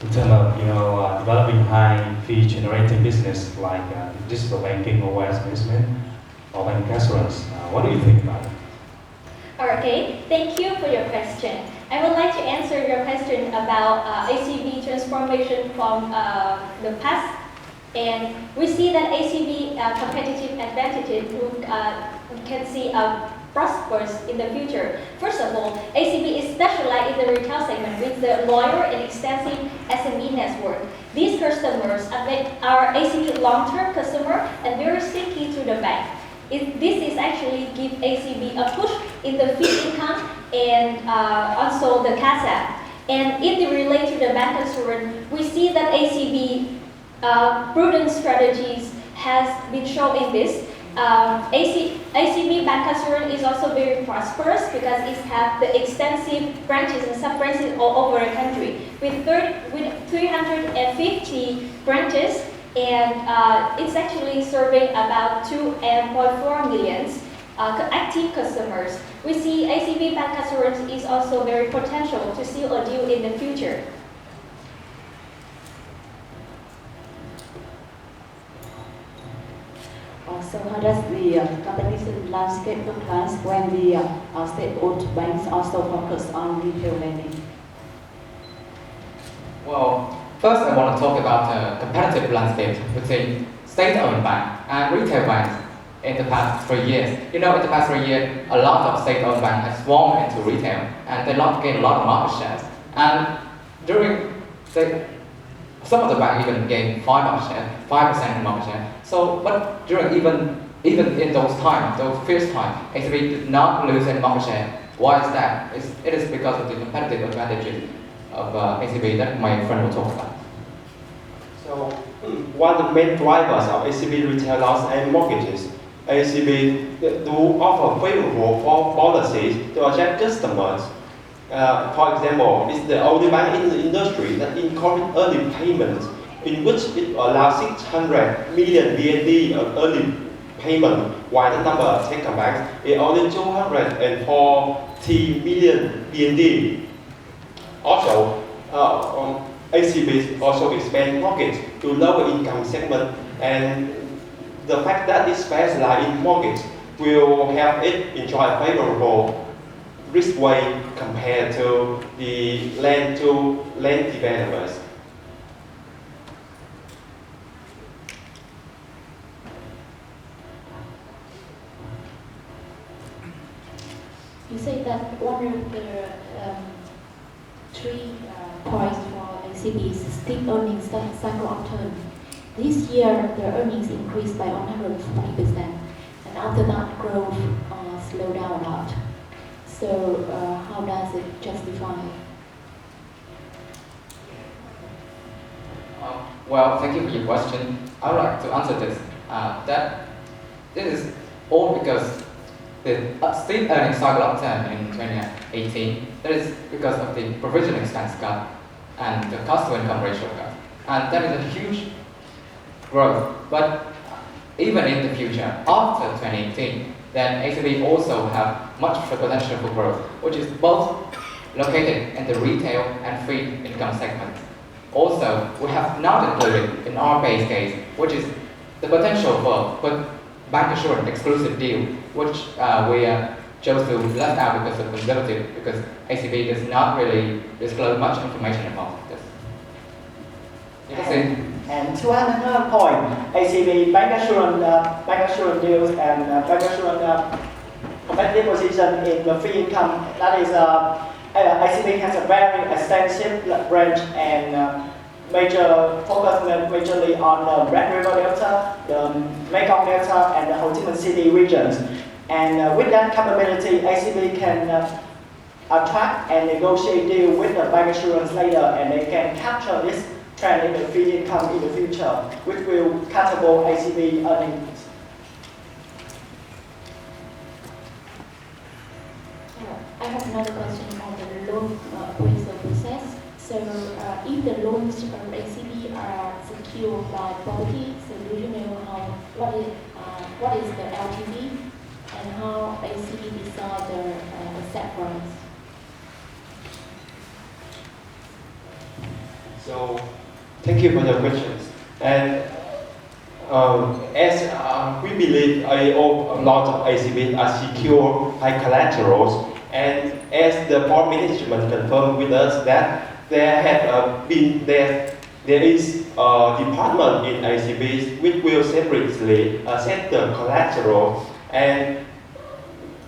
in terms of developing high fee generating business like digital banking or wealth management or bank assurance. What do you think about it? Okay, thank you for your question. I would like to answer your question about ACB transformation from the past. And we see that ACB competitive advantages we can see prospers in the future. First of all, ACB is specialized in the retail segment with the loyal and extensive SME network. These customers are ACB long-term customer and very sticky to the bank. This is actually give ACB a push in the fee income and also the CASA. And if they relate to the bank assurance, we see that ACB prudent strategies has been shown in this. ACB Bank Assurance is also very prosperous because it has the extensive branches and sub-branches all over the country with 350 branches, and it's actually serving about 2.4 million active customers. We see ACB Bank Assurance is also very potential to seal a deal in the future. So how does the competition landscape look like when the state-owned banks also focus on retail lending? Well, first I want to talk about the competitive landscape between state-owned bank and retail banks in the past 3 years. In the past 3 years, a lot of state-owned banks have swarmed into retail and they gained a lot of market shares. And during, some of the banks even gained 5% market share. So, but during even in those times, those fierce times, ACB did not lose any market share. Why is that? It is because of the competitive advantages of ACB that my friend will talk about. So, one of the main drivers of ACB retail loans and mortgages, ACB do offer favorable policies to attract customers. For example, it's the only bank in the industry that incorporates early payments, in which it allows 600 million VND of early payment, while the number of second banks is only 240 million VND. Also, ACB also expand mortgage to lower income segment, and the fact that it specializes in mortgage will help it enjoy a favorable risk weight compared to the land developers. You say that one of the 3 points for ACB is steep earnings cycle upturn. This year, the earnings increased by 140%, and after that, growth slowed down a lot. So, how does it justify? Well, thank you for your question. I would like to answer this. That this is all because the steep earnings cycle upturn in 2018. That is because of the provision expense cut and the cost-to-income ratio cut, and that is a huge growth. But even in the future, after 2018, then ACB also have much potential for growth, which is both located in the retail and fee income segment. Also, we have not included in our base case, which is the potential for bank assurance exclusive deal, which we chose to left out because of conservative, because ACB does not really disclose much information about this. And to add another point, ACB bank assurance deals and bank assurance competitive position in the fee income. That is, ACB has a very extensive branch and major focus majorly on the Red River Delta, the Mekong Delta, and the Ho Chi Minh City regions. And with that capability, ACB can attract and negotiate deal with the bank assurance later, and they can capture this trend in the fee income in the future, which will catapult ACB earnings. I have another question on the loan appraisal process. So, if the loans from ACB are secured by property, so do you know what is the LTV and how ACB decide the asset price? So, thank you for your questions. And as we believe a lot of ACBs are secure high collaterals, and as the board management confirmed with us that there is a department in ACBs which will separately set the collateral, and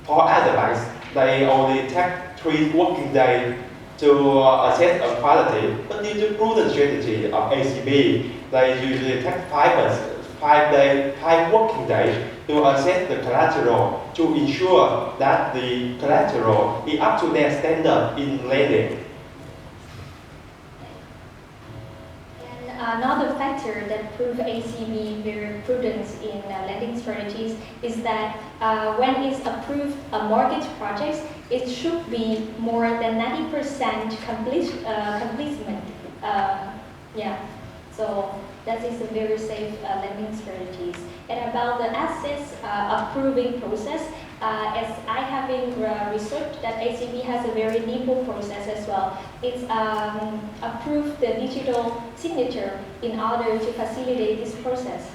for other banks they only take 3 working days to assess a quality, but due to prudent strategy of ACB, they usually take 5 working days to assess the collateral to ensure that the collateral is up to their standard in lending. And another factor that proves ACB very prudent in lending strategies is that when it's approved a mortgage project, it should be more than 90% completion. So that is a very safe lending strategies. And about the assets approving process, as I have been researched that ACB has a very nimble process as well. It's approved the digital signature in order to facilitate this process.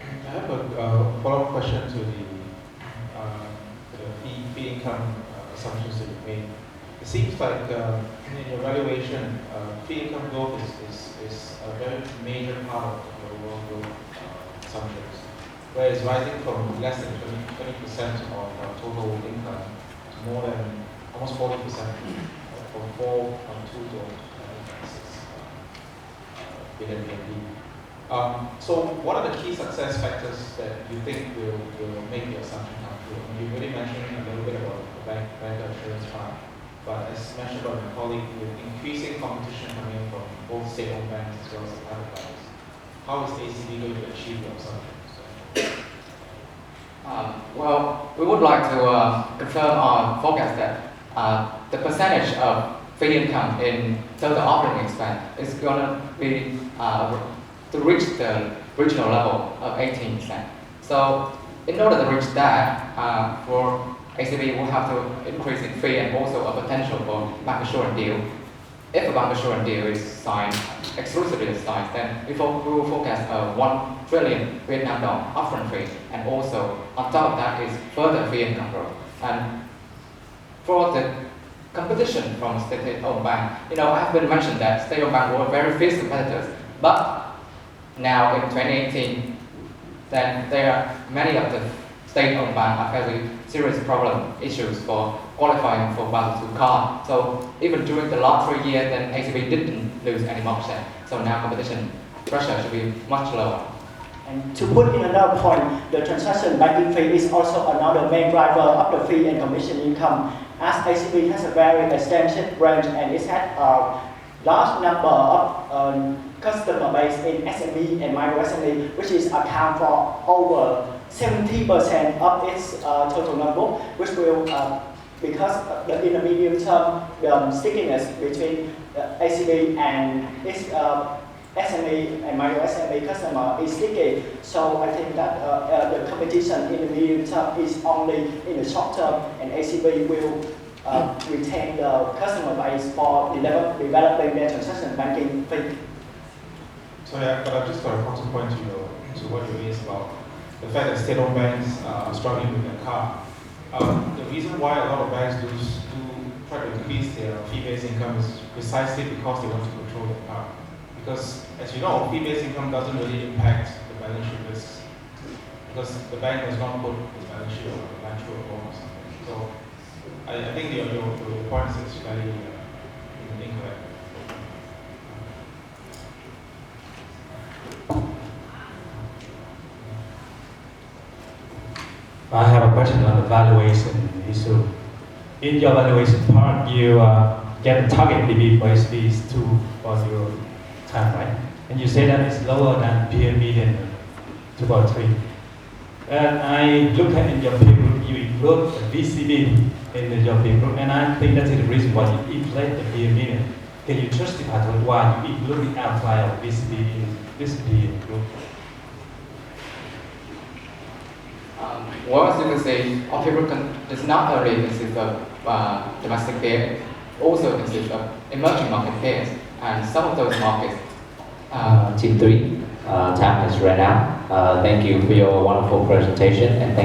I have a follow-up question to the fee income assumptions that you made. It seems like in your valuation, fee income growth is a very major part of your overall growth assumptions, whereas rising from less than 20% of total income to more than almost 40%, from 4.2 to 6 billion RMB. So what are the key success factors that you think will make the assumption come true? You already mentioned a little bit about the bank assurance fund, but as mentioned by my colleague, with increasing competition coming from both state-owned banks as well as private banks, how is ACB going to achieve the assumptions? Well, we would like to confirm our forecast that the percentage of fee income in total operating expense is going to be to reach the regional level of 18%. So in order to reach that, for ACB will have to increase in fee and also a potential for bancassurance deal. If a bancassurance deal is signed, exclusively signed, then we will forecast a 1 trillion Vietnam dong upfront fee, and also on top of that is further fee income growth. And for the competition from state-owned bank, I have been mentioned that state-owned bank were very fierce competitors, but now in 2018, then there are many of the state-owned banks are very serious issues for qualifying for Basel II card. So even during the last 3 years, then ACB didn't lose any market share. So now competition pressure should be much lower. And to put in another point, the transaction banking fee is also another main driver of the fee and commission income, as ACB has a very extensive range and it has a large number of customer base in SME and micro SME, which is account for over 70% of its total number, which will, because in the medium term, the stickiness between ACB and its SME and micro SME customer is sticky. So I think that the competition in the medium term is only in the short term, and ACB will retain the customer base for developing their transaction banking fee. So yeah, but I've just got a counterpoint to what you raised about the fact that state-owned banks are struggling with their car. The reason why a lot of banks do try to increase their fee-based income is precisely because they want to control their car. Because, as you know, fee-based income doesn't really impact the balance sheet risks, because the bank does not put its balance sheet on a bank or loan or something. So I think your point is very incorrect. I have a question on the valuation issue. In your valuation part, you get the target PB for SB 2 for your time, right? And you say that it's lower than peer median 2.3. And I look at in your peer group, you include the VCB in your peer group, and I think that's the reason why you inflate the peer median. Can you justify why you include the outlier of VCB in this peer group? Well, as you can see, our peer group does not only consist of domestic peer, also consists of emerging market pairs, and some of those markets. Team 3, time has run out. Thank you for your wonderful presentation and thank